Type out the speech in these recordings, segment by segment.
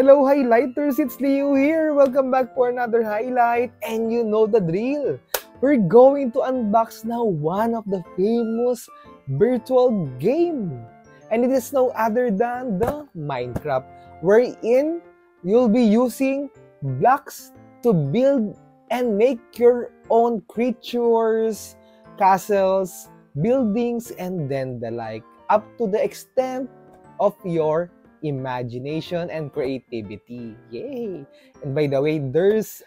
Hello highlighters, it's Leo here. Welcome back for another highlight, and you know the drill. We're going to unbox now one of the famous virtual game. And it is no other than the Minecraft, wherein you'll be using blocks to build and make your own creatures, castles, buildings, and then the like, up to the extent of your imagination and creativity. Yay! And by the way, there's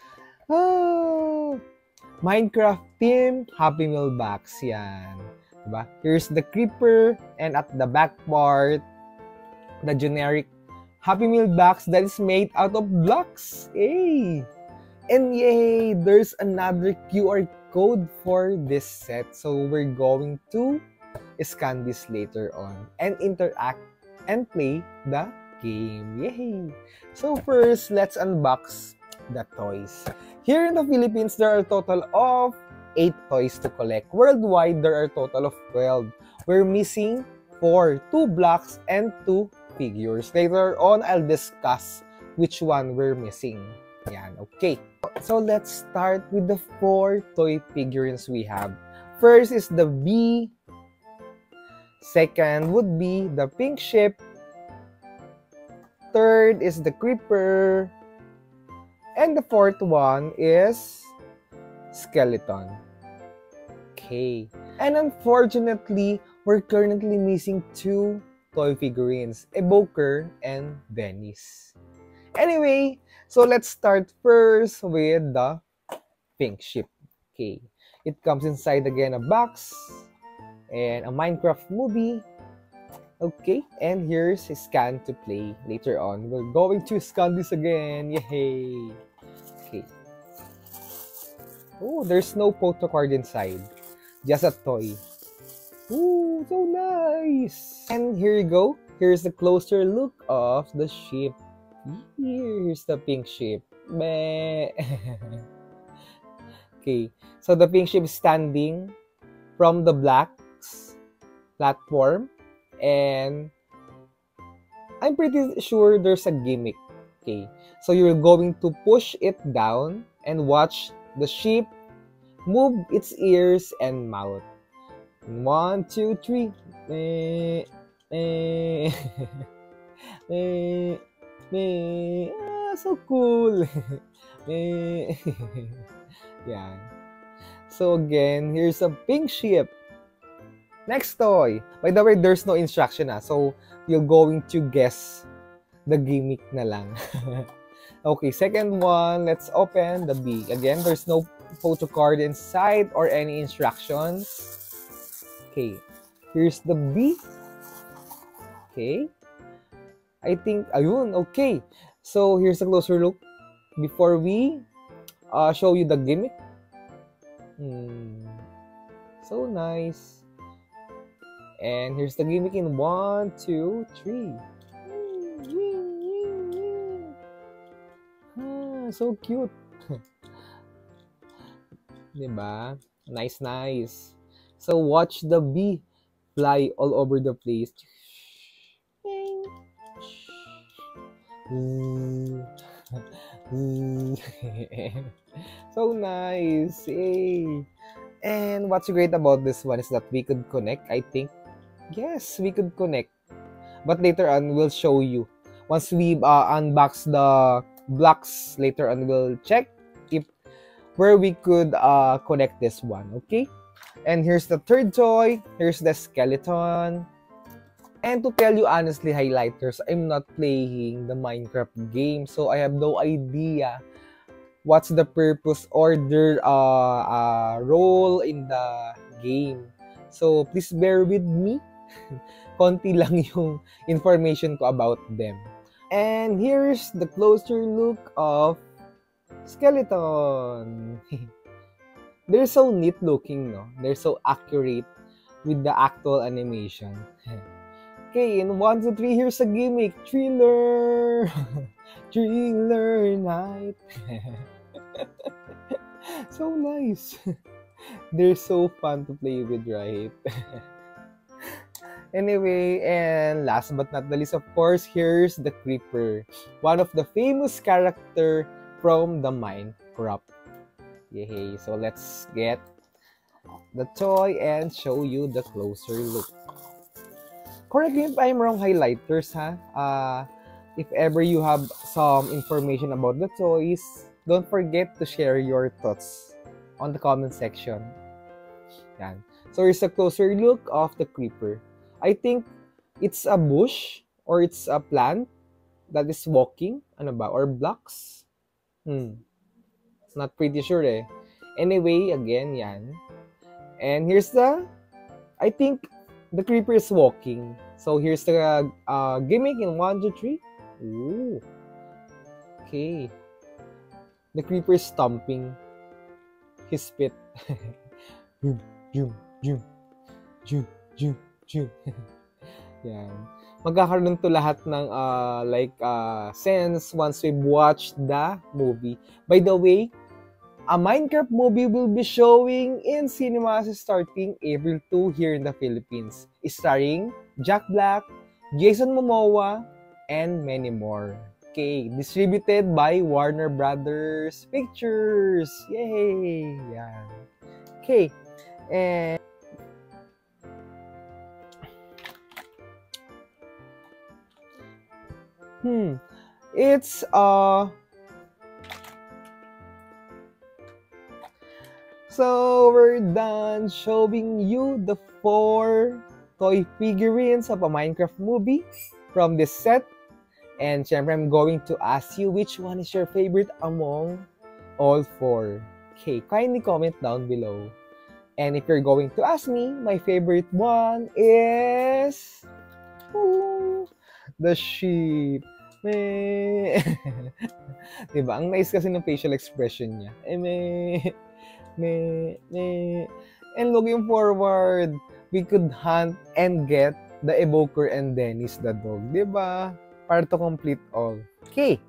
Minecraft theme Happy Meal box yan. Diba? Here's the creeper, and at the back part, the generic Happy Meal box that is made out of blocks. Yay! And yay! There's another QR code for this set. So we're going to scan this later on and interact and play the game. Yay! So first, let's unbox the toys. Here in the Philippines, there are a total of 8 toys to collect. Worldwide, there are a total of 12. We're missing 4, 2 blocks and 2 figures. Later on, I'll discuss which one we're missing. Yan, okay. So let's start with the 4 toy figurines we have. First is the bee. Second would be the pink ship. Third is the creeper. And the fourth one is skeleton. Okay. And unfortunately, we're currently missing 2 toy figurines, Evoker and Dennis. Anyway, so let's start first with the pink ship. Okay. It comes inside again a box and a Minecraft movie. Okay, and here's a scan to play later on. We're going to scan this again. Yay! Okay. Oh, there's no photo card inside. Just a toy. Ooh, so nice! And here you go. Here's the closer look of the ship. Here's the pink ship. Meh. Okay, so the pink ship is standing from the black platform, and I'm pretty sure there's a gimmick. Okay, so you're going to push it down and watch the sheep move its ears and mouth. 1, 2, 3. Meh, meh, meh, meh. Ah, so cool. Meh. Yeah. So again, here's a pink ship. Next toy. By the way, there's no instruction so you're going to guess the gimmick na lang. Okay, second one, let's open the bee. Again, there's no photo card inside or any instructions. Okay, here's the bee. Okay. I think, ayun, okay. So here's a closer look before we show you the gimmick. So nice. And here's the gimmick in 1, 2, 3. So cute. Diba? Nice, nice. So watch the bee fly all over the place. So nice. Yay. And what's great about this one is that we could connect, I think. Yes, we could connect. But later on, we'll show you. Once we unbox the blocks, later on, we'll check if where we could connect this one, okay? And here's the third toy. Here's the skeleton. And to tell you honestly, highlighters, I'm not playing the Minecraft game, so I have no idea what's the purpose or their role in the game. So please bear with me. Konti lang yung information ko about them. And here's the closer look of skeleton. They're so neat looking, no? They're so accurate with the actual animation. Okay, in 1, 2, 3, here's a gimmick. Thriller! Thriller night. So nice. They're so fun to play with, right? Anyway, and last but not the least, of course, here's the Creeper, one of the famous character from the Minecraft. Yay! So let's get the toy and show you the closer look. Correct me if I'm wrong, highlighters, ha? If ever you have some information about the toys, don't forget to share your thoughts on the comment section. Yan. So here's a closer look of the Creeper. I think it's a bush or it's a plant that is walking, ano ba, or blocks. Not pretty sure eh. Anyway, again, yan. And here's I think the Creeper is walking. So here's the gimmick in 1, 2, 3. Ooh. Okay. The Creeper is stomping his spit. Jum, jum, jum, jum, jum, jum. Yan. Magkakaroon to lahat ng sense once we've watched the movie. By the way, a Minecraft movie will be showing in cinemas starting April 2 here in the Philippines, starring Jack Black, Jason Momoa, and many more. Okay, distributed by Warner Brothers Pictures. Yay! Yan. Okay, and it's so we're done showing you the 4 toy figurines of a Minecraft movie from this set. And syempre, I'm going to ask you which one is your favorite among all 4. Okay, kindly comment down below. And if you're going to ask me, my favorite one is the sheep. Meh. Diba? Ang nice kasi ng facial expression niya. Meh. And looking forward, we could hunt and get the Evoker and Dennis the dog. Diba? Para to complete all. Okay.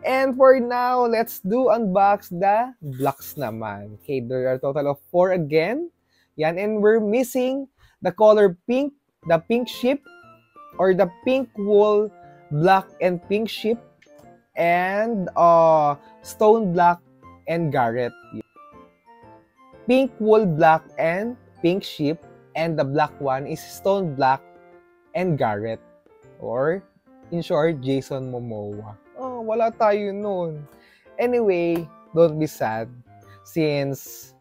And for now, let's do unbox the blocks naman. Okay, there are a total of 4 again. Yan, and we're missing the color pink, the pink sheep, or the pink wool black and pink sheep, and stone black and Garrett. Pink wool black and pink sheep, and the black one is stone black and Garrett, or in short, Jason Momoa. Oh, wala tayo nun. Anyway, don't be sad since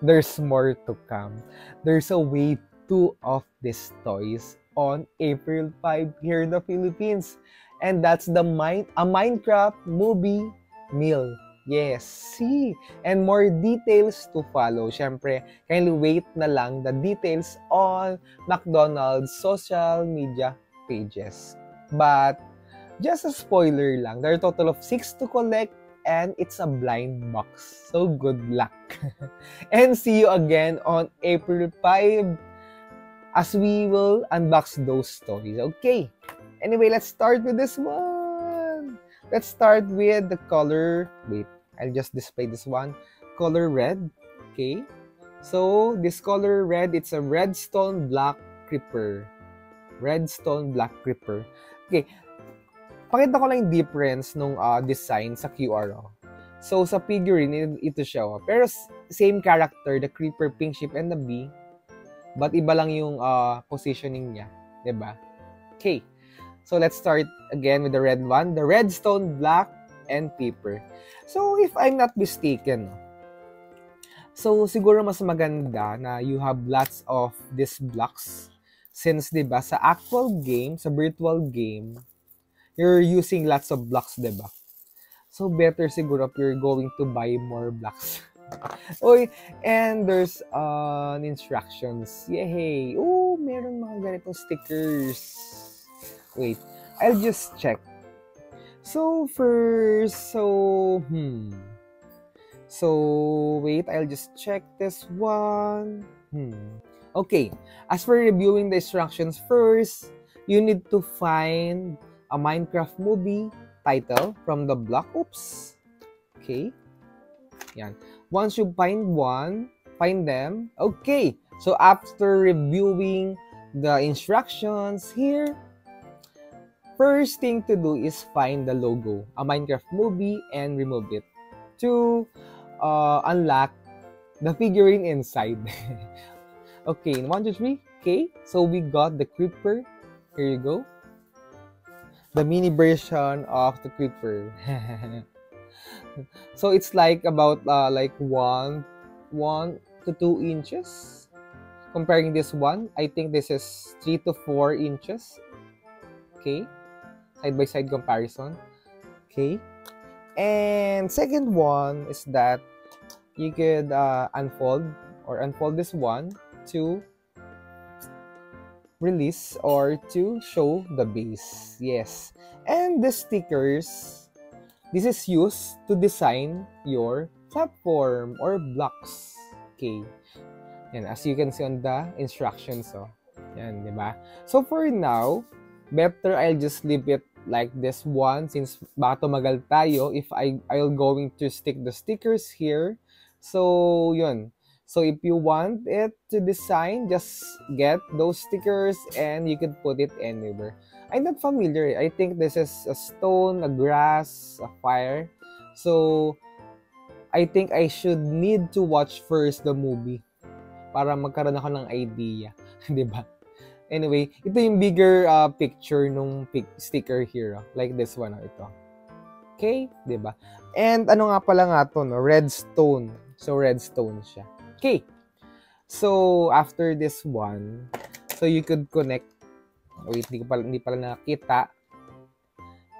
there's more to come. There's a wave 2 of these toys on April 5 here in the Philippines. And that's a Minecraft movie meal. Yes, see? And more details to follow. Syempre, kindly wait na lang the details on McDonald's social media pages. But, just a spoiler lang, there are a total of 6 to collect and it's a blind box. So, good luck. And see you again on April 5 as we will unbox those toys. Okay. Anyway, let's start with this one. Let's start with the color. Wait, I'll just display this one. Color red. Okay. So, this color red, it's a redstone black creeper. Redstone black creeper. Okay. Pakita ko lang yung difference nung design sa QR. So, sa figurine, ito siya. Pero, same character, the creeper, pink sheep, and the bee. But, iba lang yung positioning niya. Diba? Okay. So, let's start again with the red one. The redstone, black, and paper. So, if I'm not mistaken, so, siguro mas maganda na you have lots of these blocks. Since, diba, sa actual game, sa virtual game, you're using lots of blocks, diba? So, better siguro if you're going to buy more blocks. Oy, and there's instructions. Yay! Oh, meron mga ganitong stickers. Wait, I'll just check. So, first, wait, I'll just check this one. Okay, as for reviewing the instructions first, you need to find a Minecraft movie title from the block. Oops. Okay. Yan. Once you find them. Okay. So, after reviewing the instructions here. First thing to do is find the logo, a Minecraft movie, and remove it to unlock the figurine inside. Okay, 1, 2, 3. Okay, so we got the creeper. Here you go. The mini version of the creeper. So it's like about like 1 to 2 inches. Comparing this one, I think this is 3 to 4 inches. Okay, side by side comparison. Okay, and second one is that you could unfold this one to release or to show the base. Yes, and the stickers, this is used to design your platform or blocks. Okay, and as you can see on the instructions, so yan, di ba? So for now, better I'll just leave it like this one since baka tumagal tayo if I'll going to stick the stickers here. So yun. So if you want it to design, just get those stickers and you can put it anywhere. I'm not familiar. I think this is a stone, a grass, a fire. So I think I should need to watch first the movie para magkaroon ako ng idea. Di ba? Anyway, ito yung bigger picture nung sticker here. Like this one. Ito. Okay? Di ba? And ano nga pala nga to, no? Redstone. So, redstone siya. Okay. So, after this one, so you could connect. Wait, hindi pala nakita.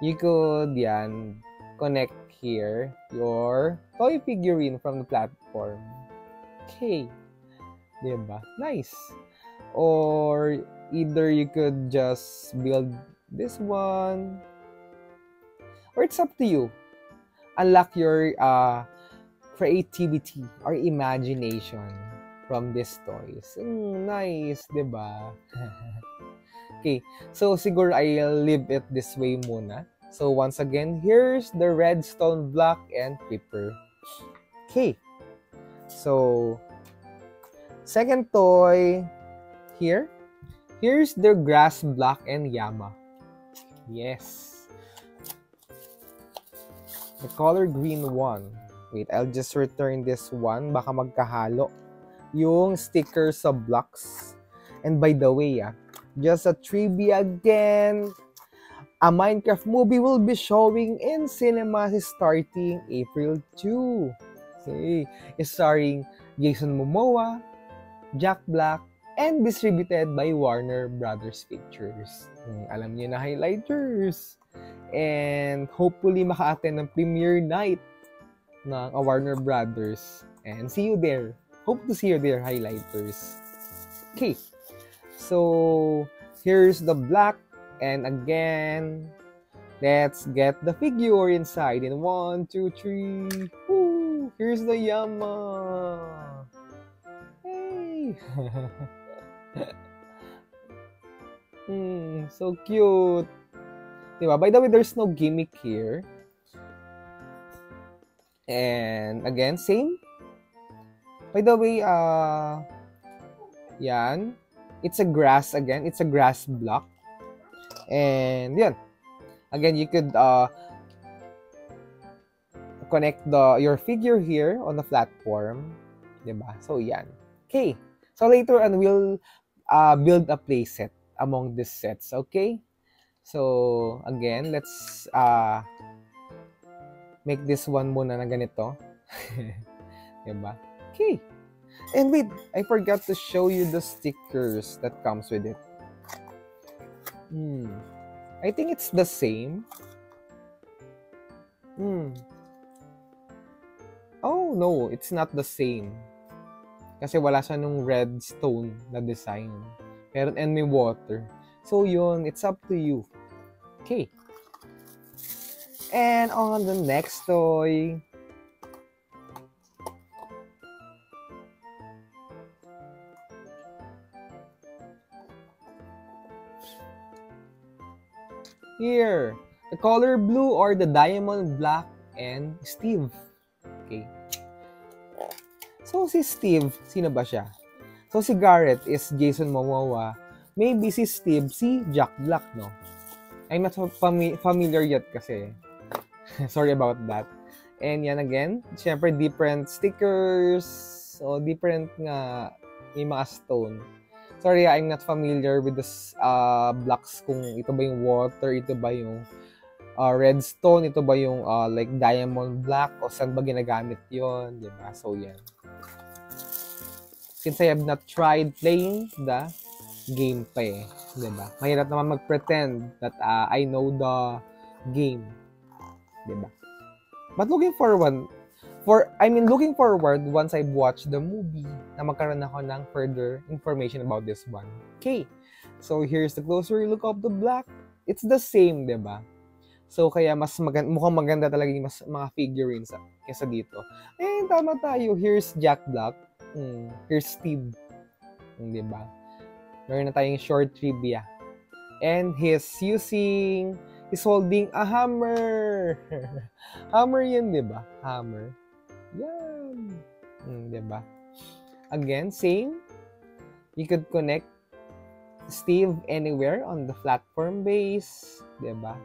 You could, yan, connect here your toy figurine from the platform. Okay. Diba? Nice. Or either you could just build this one. Or it's up to you. Unlock your creativity or imagination from these toys. Nice, diba? Okay, so siguro I'll leave it this way muna. So once again, here's the redstone block and creeper. Okay, so second toy here. Here's the grass block and llama. Yes. The color green one. Wait, I'll just return this one. Baka magkahalo yung stickers sa blocks. And by the way, just a trivia again. A Minecraft movie will be showing in cinemas starting April 2. Okay. It's starring Jason Momoa, Jack Black, and distributed by Warner Brothers Pictures. Alam niyo na, highlighters. And hopefully maka-attend ng premiere night ng Warner Brothers. And see you there. Hope to see you there, highlighters. Okay. So, here's the black. And again, let's get the figure inside. In 1, 2, 3. Woo! Here's the llama. Hey! So cute. Diba? By the way, there's no gimmick here. And again, same. By the way, yan. It's a grass again. It's a grass block. And yan. Again, you could connect your figure here on the platform. Diba? So yan. Okay. So later on, we'll build a playset among these sets. Okay? So, again, let's make this one muna na ganito. Diba? Okay. And wait, I forgot to show you the stickers that comes with it. I think it's the same. Oh, no, it's not the same. Kasi wala siya nung redstone na design. Pero, and may water. So, yun, it's up to you. Okay. And on the next toy, here, the color blue or the diamond black and Steve. Okay. So, si Steve, sino ba siya? So, si Garrett is Jason Momoa. maybe si Steve, si Jack Black, no? I'm not familiar yet kasi. Sorry about that. And yan again, syempre different stickers. So, different nga, may mga stone. Sorry, I'm not familiar with this blocks kung ito ba yung water, ito ba yung redstone, ito ba yung like diamond black o saan ba ginagamit yon, di ba? So, yan. Since I have not tried playing the game pa eh, di ba? Mahirap naman mag-pretend that I know the game, di ba? But looking forward once I've watched the movie na magkaroon ako ng further information about this one. Okay, so here's the closer look of the black. It's the same, di ba? So, kaya mas mukhang maganda talaga yung mga figurines kesa dito. Eh, tama tayo. Here's Jack Black. Here's Steve. Di ba? Meron na tayong short trivia. And he's holding a hammer. Hammer yun, di ba? Hammer. Yan. Di ba? Again, same. You could connect Steve anywhere on the platform base. Di ba?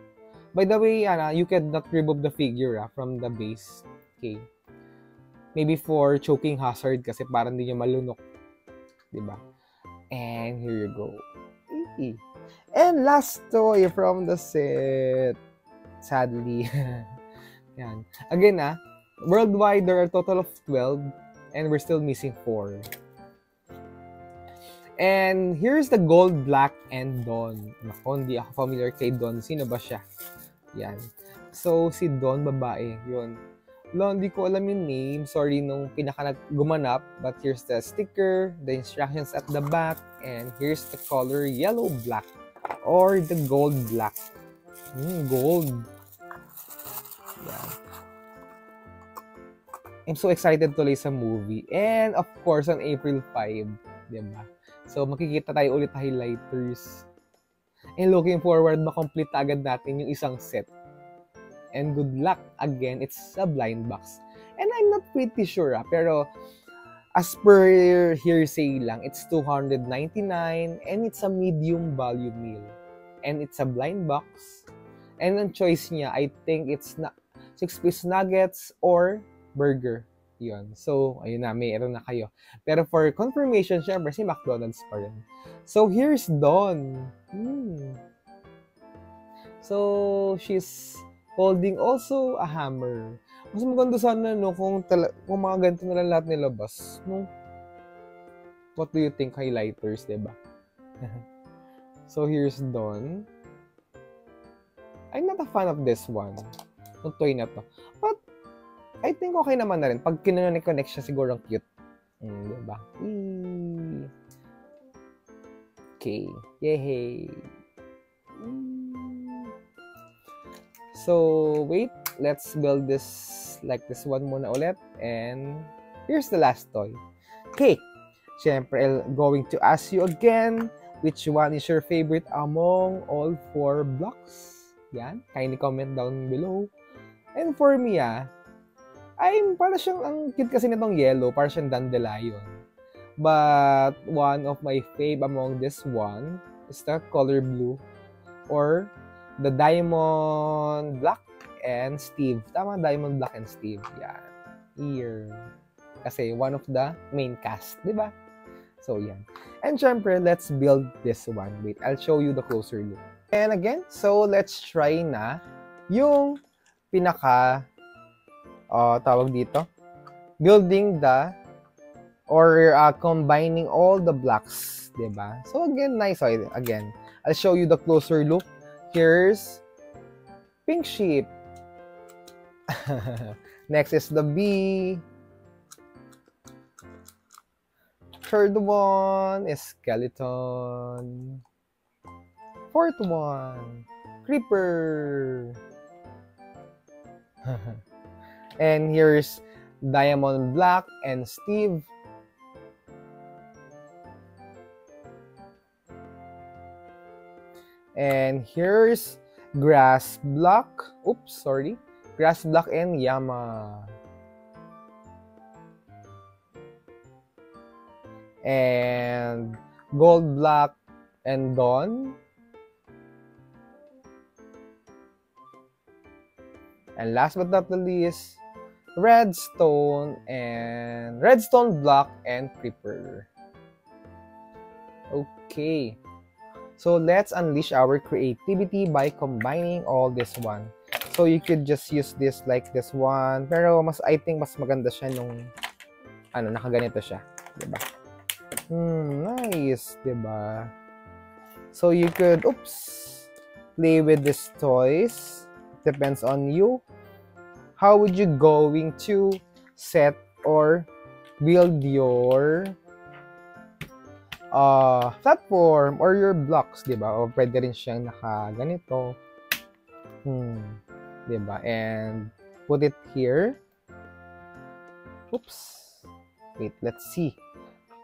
By the way, you cannot remove the figure from the base. Okay. Maybe for choking hazard kasi parang hindi nyo malunok. Diba? And here you go. And last toy from the set. Sadly. Yan. Again, worldwide, there are a total of 12 and we're still missing 4. And here's the gold, black, and Dawn. Naku, hindi ako familiar kay Dawn. Sino ba siya? Yan. So, si Dawn, babae. Yun. Hindi ko alam yung name. Sorry nung gumanap. But here's the sticker, the instructions at the back, and here's the color yellow-black or the gold-black. Gold. Yan. I'm so excited tuloy sa movie. And of course, on April 5. Diba? So, makikita tayo ulit highlighters. And looking forward, makomplete agad natin yung isang set. And good luck. Again, it's a blind box. And I'm not pretty sure, pero as per hearsay lang, it's $299 and it's a medium value meal. And it's a blind box. And ang choice niya, I think it's 6-piece nuggets or burger. Yun. So, ayun na, mayroon na kayo. Pero for confirmation, syempre, si McDonald's pa rin. So, here's Dawn. So, she's holding also a hammer. Mas maganda sana, no, kung mga ganito na lang lahat nilabas. No? What do you think, highlighters, diba? So, here's Dawn. I'm not a fan of this one. Yung toy na to. But, I think okay naman na rin. Pag kinonect siya, siguro ang cute. Diba? Okay. Yay! So, wait. Let's build this like this one muna ulit. And here's the last toy. Okay. Siyempre, I'm going to ask you again, which one is your favorite among all 4 blocks? Yan. Kindly comment down below. And for me, para siyang, ang cute kasi nitong yellow, para siyang dandelion. But one of my fave among this one is the color blue or the diamond black and Steve. Tama, diamond black and Steve. Yan. Here. Kasi one of the main cast, di ba? So, yan. And syempre, let's build this one. Wait, I'll show you the closer look. And again, so let's try na yung tawag dito, building or combining all the blocks, diba? So again, nice. Again, I'll show you the closer look. Here's pink sheep. Next is the bee. Third one is skeleton. Fourth one, creeper. And here's diamond black and Steve. And here's grass block. Oops, sorry. Grass block and Yama. And gold block and Dawn. And last but not the least, Redstone Block and Creeper. Okay. So let's unleash our creativity by combining all this one. So you could just use this like this one. Pero I think mas maganda siya nung nakaganito siya, 'di ba? Nice, 'di ba? So you could play with these toys. Depends on you. How would you going to set or build your platform or your blocks, 'di ba? O pwede rin siyang nakaganito. 'Di ba? And put it here. Oops. Wait, let's see.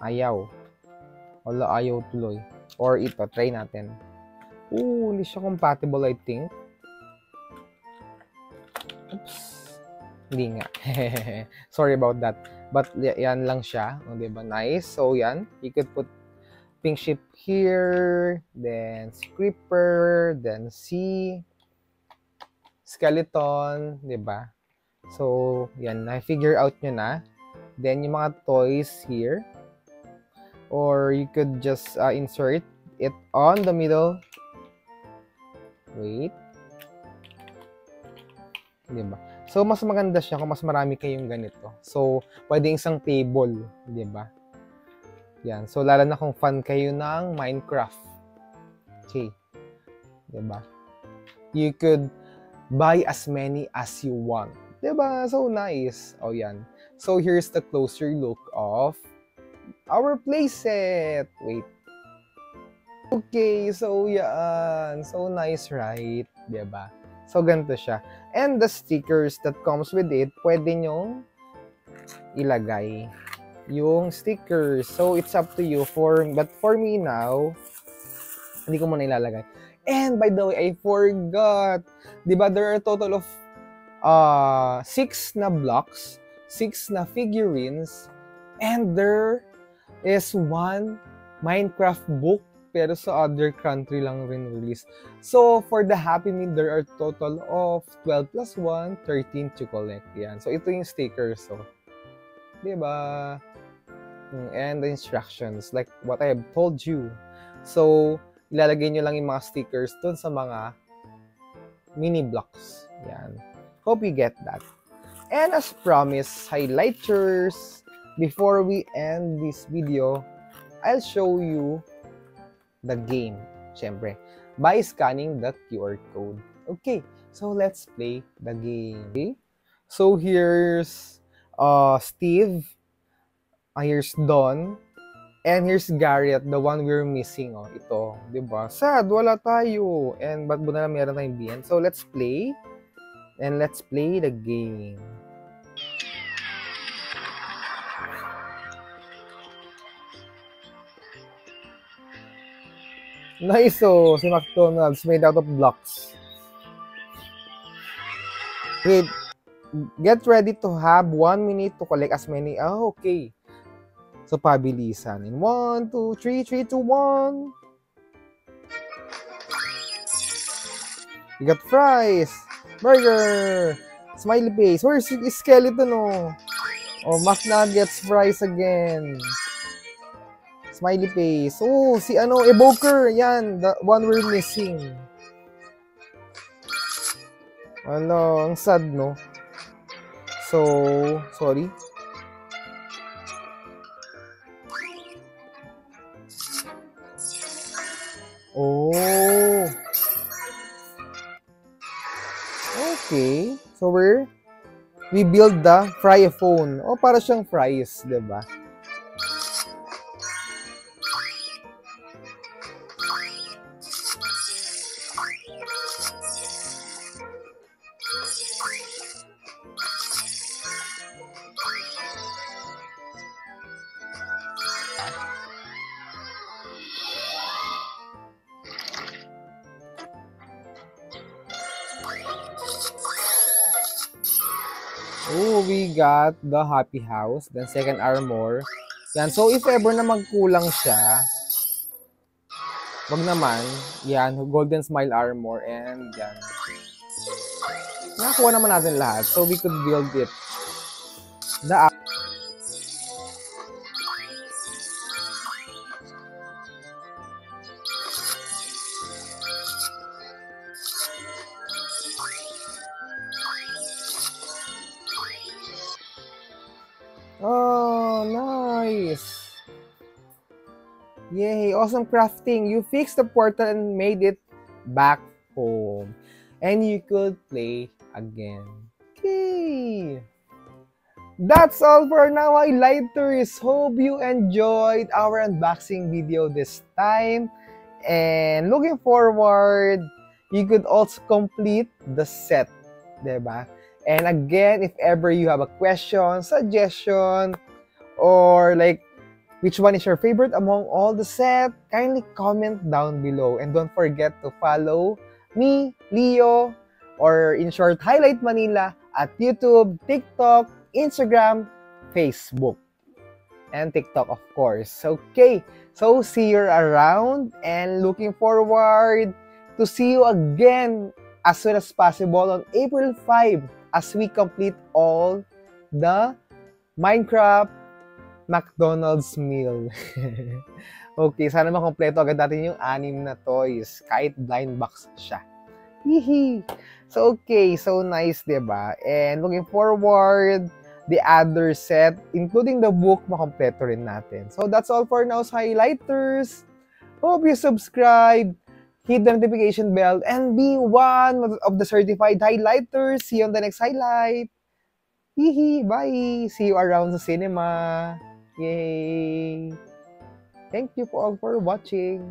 Ayaw. Wala, ayaw tuloy. Or ito, try natin. Hindi siya compatible, I think. Oops. Hindi nga. Sorry about that. But yan lang siya. O, diba? Nice. So, yan. You could put pink ship here. Then, si Creeper. Then, si Skeleton. Diba? So, yan. Na-figure out nyo na. Then, yung mga toys here. Or, you could just insert it on the middle. Wait. Diba? So, mas maganda siya kung mas marami kayong ganito. So, pwede isang table. Diba? Yan. So, lalo na kung fan kayo ng Minecraft. Okay. Diba? You could buy as many as you want. Diba? So, nice. O, yan. So, here's the closer look of our playset. Wait. Okay. So, yan. So, nice, right? Diba? So, ganito siya. And the stickers that comes with it, pwede nyong ilagay yung stickers. So, it's up to you. But for me now, hindi ko muna ilalagay. And by the way, I forgot. Diba, there are a total of 6 na blocks, 6 na figurines, and there is 1 Minecraft book. Pero sa other country lang rin release. So, for the Happy Meal, there are total of 12 plus 1, 13 to collect. Yan. So, ito yung stickers. So, diba? And the instructions, like what I have told you. So, ilalagay nyo lang yung mga stickers dun sa mga mini blocks. Yan. Hope you get that. And as promised, highlighters. Before we end this video, I'll show you the game, syempre, by scanning the QR code. Okay, so let's play the game. Okay? So here's Steve, here's Don, and here's Garrett, the one we're missing. Oh, ito, diba? Sad, wala tayo. And but na meron tayong BN. So let's play, and let's play the game. Nice, so si McDonald's made out of blocks. Wait, get ready to have 1 minute to collect as many. Okay. So, pabilisan. In 1, 2, 3, 3, 2, 1. You got fries, burger, smiley face. Where's the skeleton? Oh, McNuggets, fries again. Smiley face. Oh, si Evoker. Yan, the one we're missing. Ang sad, no? So, sorry. Oh. Okay. So, we build the fry-a-phone. Oh, para siyang fries, diba? Oh, we got the happy house. Then second armor. Yan. So, if ever na magkulang siya, Wag naman. Yan, golden smile armor. And yan. Nakakuha naman natin lahat. So, we could build it. Oh, nice. Yay, awesome crafting. You fixed the portal and made it back home. And you could play again. Okay. That's all for now, highlighters. Hope you enjoyed our unboxing video this time. And looking forward, you could also complete the set, diba? And again, if ever you have a question, suggestion, or like which one is your favorite among all the set, kindly comment down below. And don't forget to follow me, Leo, or in short, Highlight Manila at YouTube, TikTok, Instagram, Facebook, and TikTok, of course. Okay, so see you around and looking forward to see you again as soon as possible on April 5 as we complete all the Minecraft McDonald's meal. Okay, sana makompleto agad natin yung 6 na toys kahit blind box siya. Hihi. So, okay. So, nice, diba? And looking forward, the other set, including the book, makompleto rin natin. So, that's all for now, highlighters. Hope you subscribe, hit the notification bell, and be one of the certified highlighters. See you on the next highlight. Hihi. Bye. See you around the cinema. Yay. Thank you all for watching.